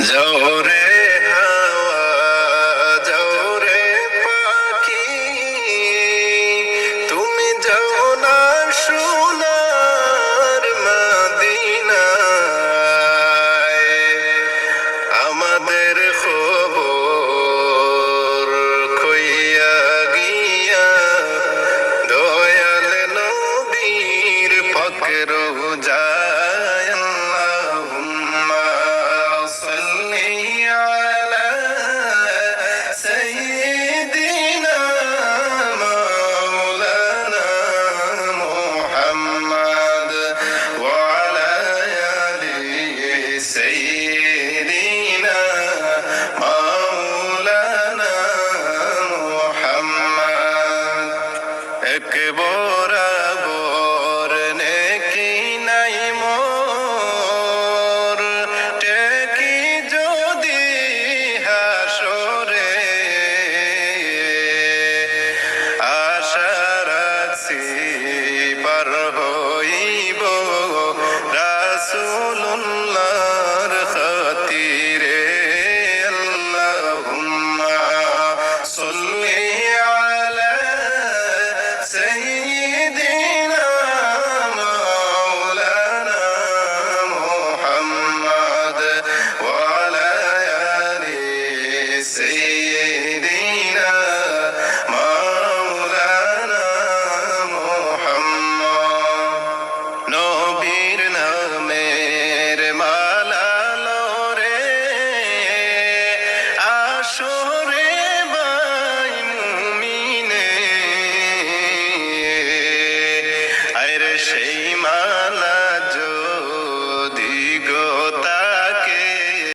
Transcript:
যাও রে হাওয়া, যাও রে পাখি, তুমি যাও না সোনার মদিনায়। আমাদের খবর কইয়া গিয়া দয়াল নবীর পাক রওজায়। আল্লাহুম্মা সাল্লি আলা সাইয়্যিদিনা মাওলানা মুহাম্মদ ওয়া আলা আলি সাইয়্যিদিনা